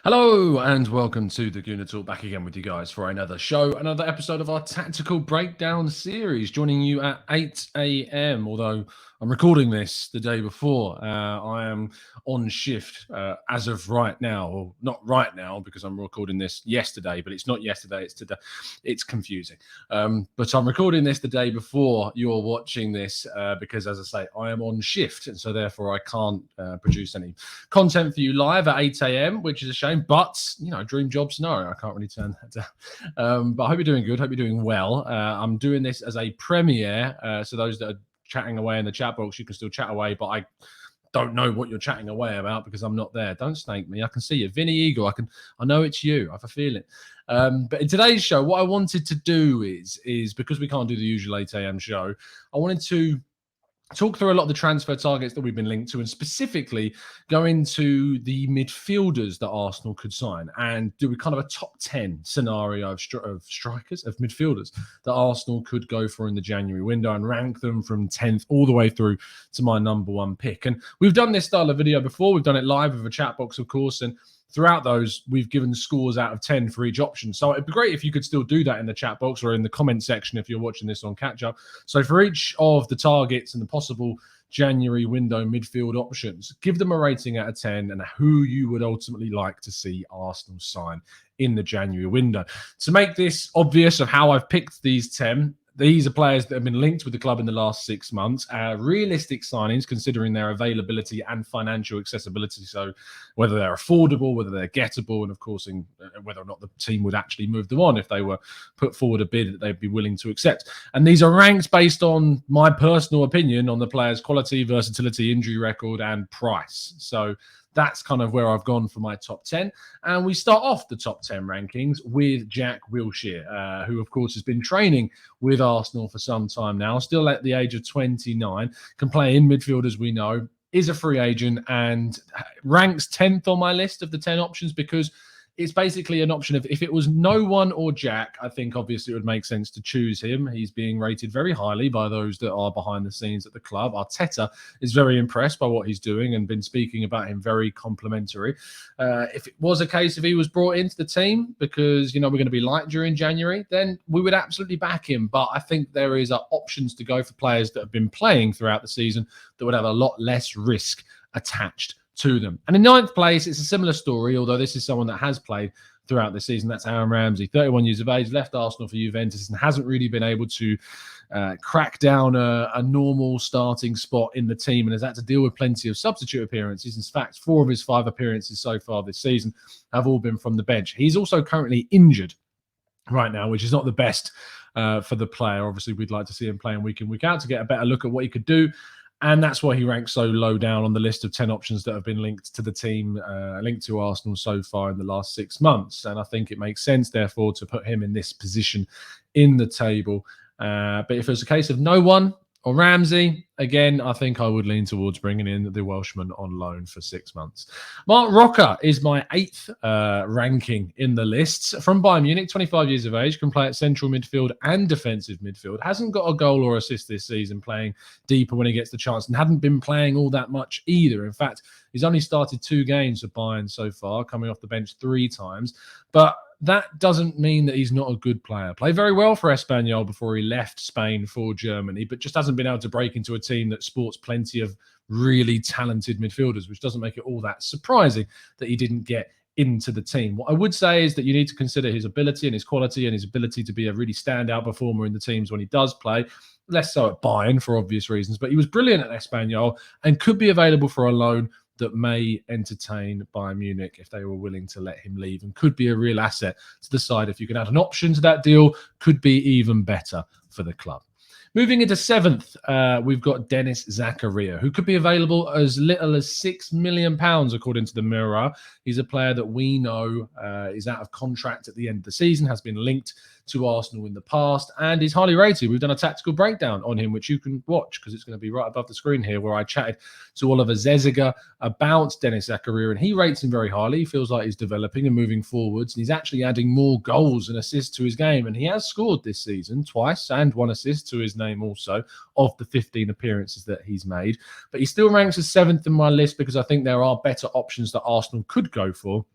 Hello and welcome to the Gooner Talk, back again with you guys for another show, another episode of our tactical breakdown series, joining you at 8 a.m. Although I'm recording this the day before, I am on shift as of right now, or not right now because I'm recording this yesterday, but it's not yesterday, it's today. It's confusing. But I'm recording this the day before you're watching this because, as I say, I am on shift, and so therefore I can't produce any content for you live at 8 a.m., which is a shame, but dream job scenario. I can't really turn that down. But I hope you're doing good. Hope you're doing well. I'm doing this as a premiere. So those that are chatting away in the chat box, you can still chat away, but I don't know what you're chatting away about because I'm not there. Don't snake me. I can see you. Vinny Eagle, I know it's you. I have a feeling. But in today's show, what I wanted to do is because we can't do the usual 8 a.m. show, I wanted to talk through a lot of the transfer targets that we've been linked to, and specifically go into the midfielders that Arsenal could sign and do a kind of a top 10 scenario of strikers, of midfielders that Arsenal could go for in the January window and rank them from 10th all the way through to my number one pick. And we've done this style of video before. We've done it live with a chat box, of course, and throughout those, we've given scores out of 10 for each option. So it'd be great if you could still do that in the chat box or in the comment section if you're watching this on catch-up. So for each of the targets and the possible January window midfield options, give them a rating out of 10 and who you would ultimately like to see Arsenal sign in the January window. To make this obvious of how I've picked these 10, these are players that have been linked with the club in the last 6 months. Realistic signings, considering their availability and financial accessibility. So whether they're affordable, whether they're gettable, and of course, whether or not the team would actually move them on if they were put forward a bid that they'd be willing to accept. And these are ranked based on my personal opinion on the player's quality, versatility, injury record, and price. So that's kind of where I've gone for my top 10. And we start off the top 10 rankings with Jack Wilshere, who, of course, has been training with Arsenal for some time now, still at the age of 29, can play in midfield, as we know, is a free agent, and ranks 10th on my list of the 10 options because it's basically an option of if it was no one or Jack, I think obviously it would make sense to choose him. He's being rated very highly by those that are behind the scenes at the club. Arteta is very impressed by what he's doing and been speaking about him very complimentary. If it was a case if he was brought into the team because, we're going to be light during January, then we would absolutely back him. But I think there is options to go for players that have been playing throughout the season that would have a lot less risk attached to them. And in ninth place, it's a similar story, although this is someone that has played throughout the season. That's Aaron Ramsey, 31 years of age, left Arsenal for Juventus and hasn't really been able to crack down a normal starting spot in the team and has had to deal with plenty of substitute appearances. In fact, 4 of his 5 appearances so far this season have all been from the bench. He's also currently injured right now, which is not the best for the player. Obviously, we'd like to see him playing week in, week out to get a better look at what he could do. And that's why he ranks so low down on the list of 10 options that have been linked to the team, linked to Arsenal so far in the last 6 months. And I think it makes sense, therefore, to put him in this position in the table. But if it's a case of no one or Ramsey, again, I think I would lean towards bringing in the Welshman on loan for 6 months. Marc Roca is my 8th ranking in the lists. From Bayern Munich, 25 years of age, can play at central midfield and defensive midfield. Hasn't got a goal or assist this season, playing deeper when he gets the chance, and hadn't been playing all that much either. In fact, he's only started 2 games for Bayern so far, coming off the bench 3 times. But that doesn't mean that he's not a good player. Played very well for Espanyol before he left Spain for Germany, but just hasn't been able to break into a team that sports plenty of really talented midfielders, which doesn't make it all that surprising that he didn't get into the team. What I would say is that you need to consider his ability and his quality and his ability to be a really standout performer in the teams when he does play. Less so at Bayern for obvious reasons, but he was brilliant at Espanyol and could be available for a loan that may entertain Bayern Munich if they were willing to let him leave, and could be a real asset to the side. If you can add an option to that deal, could be even better for the club. Moving into 7th, we've got Denis Zakaria, who could be available as little as £6 million, according to the Mirror. He's a player that we know is out of contract at the end of the season, has been linked to Arsenal in the past, and is highly rated. We've done a tactical breakdown on him, which you can watch because it's going to be right above the screen here, where I chatted to Oliver Zeziger about Denis Zakaria, and he rates him very highly. He feels like he's developing and moving forwards, and he's actually adding more goals and assists to his game, and he has scored this season twice and 1 assist to his name also of the 15 appearances that he's made. But he still ranks as 7th in my list because I think there are better options that Arsenal could go for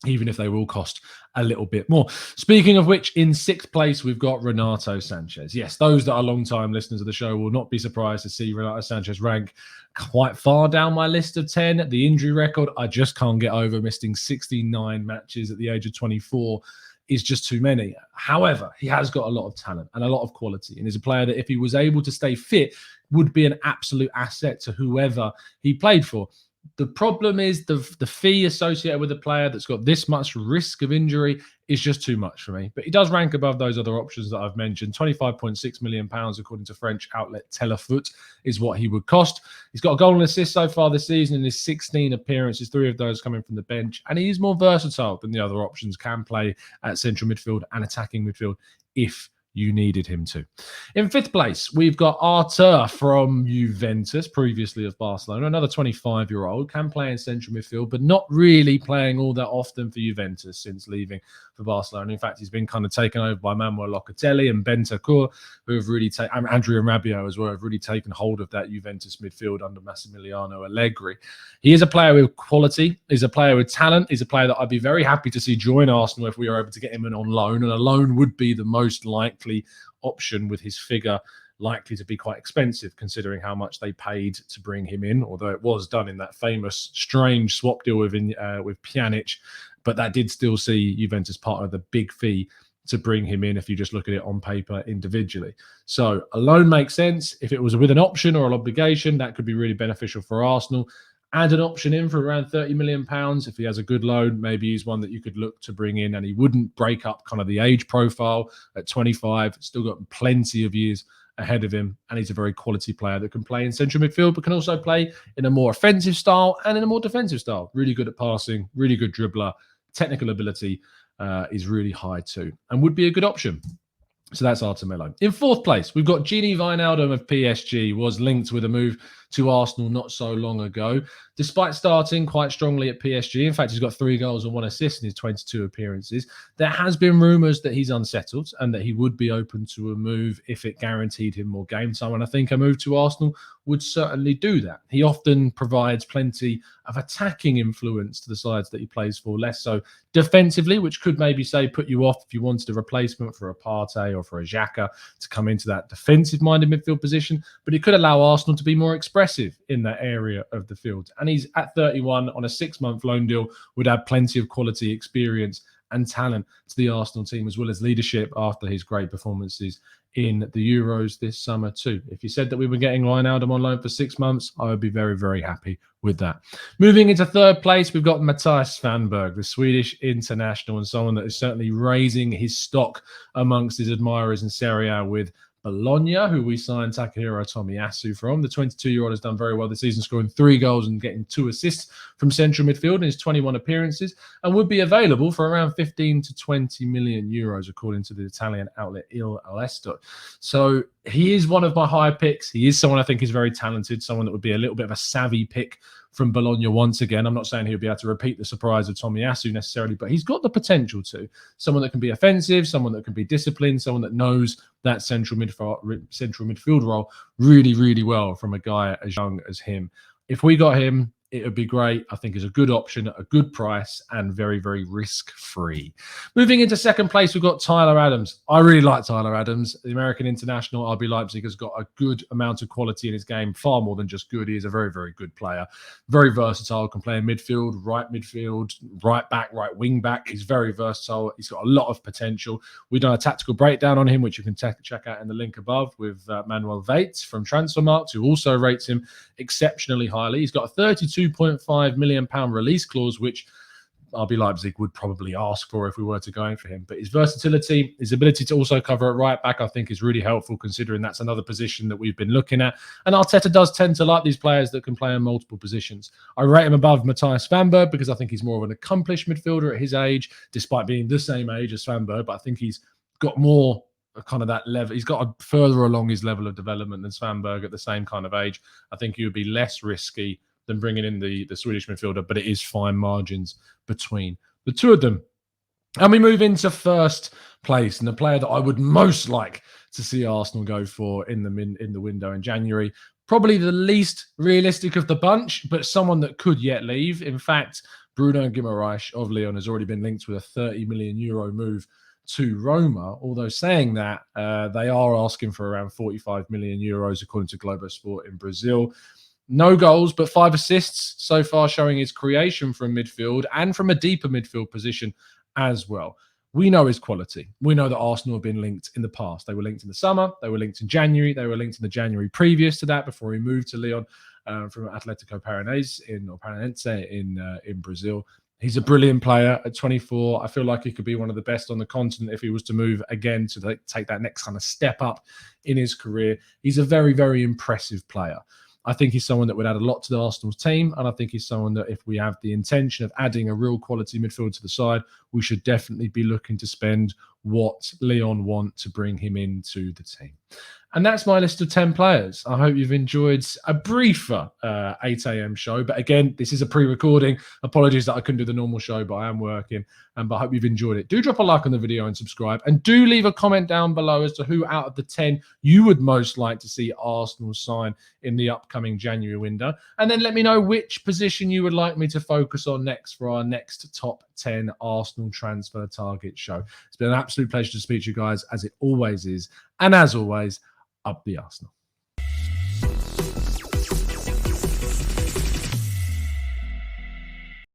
even if they will cost a little bit more. Speaking of which, in 6th place, we've got Renato Sanches. Yes, those that are long-time listeners of the show will not be surprised to see Renato Sanches rank quite far down my list of 10. The injury record, I just can't get over. Missing 69 matches at the age of 24 is just too many. However, he has got a lot of talent and a lot of quality, and is a player that, if he was able to stay fit, would be an absolute asset to whoever he played for. The problem is the fee associated with a player that's got this much risk of injury is just too much for me. But he does rank above those other options that I've mentioned. £25.6 million, according to French outlet Telefoot, is what he would cost. He's got a goal and assist so far this season in his 16 appearances, 3 of those coming from the bench. And he is more versatile than the other options, can play at central midfield and attacking midfield if you needed him to. In 5th place, we've got Artemi from Juventus, previously of Barcelona. Another 25-year-old, can play in central midfield, but not really playing all that often for Juventus since leaving for Barcelona. In fact, he's been kind of taken over by Manuel Locatelli and Bentancur, who have really taken, Andrea Rabiot as well, have really taken hold of that Juventus midfield under Massimiliano Allegri. He is a player with quality, he's a player with talent, he's a player that I'd be very happy to see join Arsenal if we were able to get him in on loan, and a loan would be the most likely option, with his figure likely to be quite expensive considering how much they paid to bring him in, although it was done in that famous strange swap deal with Pjanic, but that did still see Juventus part of the big fee to bring him in if you just look at it on paper individually. So a loan makes sense. If it was with an option or an obligation, that could be really beneficial for Arsenal. Add an option in for around £30 million. If he has a good loan, maybe he's one that you could look to bring in, and he wouldn't break up kind of the age profile at 25. Still got plenty of years ahead of him, and he's a very quality player that can play in central midfield, but can also play in a more offensive style and in a more defensive style. Really good at passing, really good dribbler, technical ability is really high too, and would be a good option. So that's Artemi. In 4th place, we've got Genie Wijnaldum of PSG, was linked with a move to Arsenal not so long ago, despite starting quite strongly at PSG. In fact, he's got 3 goals and 1 assist in his 22 appearances. There has been rumours that he's unsettled and that he would be open to a move if it guaranteed him more game time, and I think a move to Arsenal would certainly do that. He often provides plenty of attacking influence to the sides that he plays for, less so defensively, which could maybe say put you off if you wanted a replacement for a Partey or for a Xhaka to come into that defensive-minded midfield position, but it could allow Arsenal to be more expressive in that area of the field. And he's at 31 on a 6-month loan deal, would add plenty of quality, experience and talent to the Arsenal team, as well as leadership after his great performances in the Euros this summer too. If you said that we were getting Wijnaldum on loan for 6 months, I would be very, very happy with that. Moving into 3rd place, we've got Mattias Fanberg, the Swedish international, and someone that is certainly raising his stock amongst his admirers in Serie A with Bologna, who we signed Takahiro Tomiyasu from. The 22-year-old has done very well this season, scoring 3 goals and getting 2 assists from central midfield in his 21 appearances, and would be available for around 15 to 20 million euros, according to the Italian outlet Il Alesto. So he is one of my high picks. He is someone I think is very talented, someone that would be a little bit of a savvy pick from Bologna once again. I'm not saying he'll be able to repeat the surprise of Tomiyasu necessarily, but he's got the potential to. Someone that can be offensive, someone that can be disciplined, someone that knows that central midfield role really, really well from a guy as young as him. If we got him, it would be great. I think is a good option at a good price and very, very risk-free. Moving into 2nd place, we've got Tyler Adams. I really like Tyler Adams. The American international, RB Leipzig, has got a good amount of quality in his game, far more than just good. He is a very, very good player. Very versatile, can play in midfield, right back, right wing back. He's very versatile. He's got a lot of potential. We've done a tactical breakdown on him, which you can check out in the link above with Manuel Vates from Transfermarkt, who also rates him exceptionally highly. He's got a 32.5 million pound release clause, which RB Leipzig would probably ask for if we were to go in for him. But his versatility, his ability to also cover at right back, I think is really helpful, considering that's another position that we've been looking at. And Arteta does tend to like these players that can play in multiple positions. I rate him above Mattias Fanberg because I think he's more of an accomplished midfielder at his age, despite being the same age as Fanberg. But I think he's got more kind of that level. He's got a further along his level of development than Fanberg at the same kind of age. I think he would be less risky than bringing in the Swedish midfielder, but it is fine margins between the two of them. And we move into 1st place, and the player that I would most like to see Arsenal go for in the window in January, probably the least realistic of the bunch, but someone that could yet leave. In fact, Bruno Guimaraes of Lyon has already been linked with a 30 million euro move to Roma, although saying that, they are asking for around 45 million euros, according to Globo Sport in Brazil. No goals, but 5 assists so far, showing his creation from midfield and from a deeper midfield position as well. We know his quality. We know that Arsenal have been linked in the past. They were linked in the summer. They were linked in January. They were linked in the January previous to that, before he moved to Lyon from Atletico Paranaense in Brazil. He's a brilliant player at 24. I feel like he could be one of the best on the continent if he was to move again to take that next kind of step up in his career. He's a very, very impressive player. I think he's someone that would add a lot to the Arsenal's team, and I think he's someone that, if we have the intention of adding a real quality midfield to the side, we should definitely be looking to spend what Lyon want to bring him into the team. And that's my list of 10 players. I hope you've enjoyed a briefer 8 a.m. show. But again, this is a pre-recording. Apologies that I couldn't do the normal show, but I am working. But I hope you've enjoyed it. Do drop a like on the video and subscribe. And do leave a comment down below as to who out of the 10 you would most like to see Arsenal sign in the upcoming January window. And then let me know which position you would like me to focus on next for our next top 10 Arsenal transfer target show. It's been an absolute pleasure to speak to you guys, as it always is. And as always, up the Arsenal.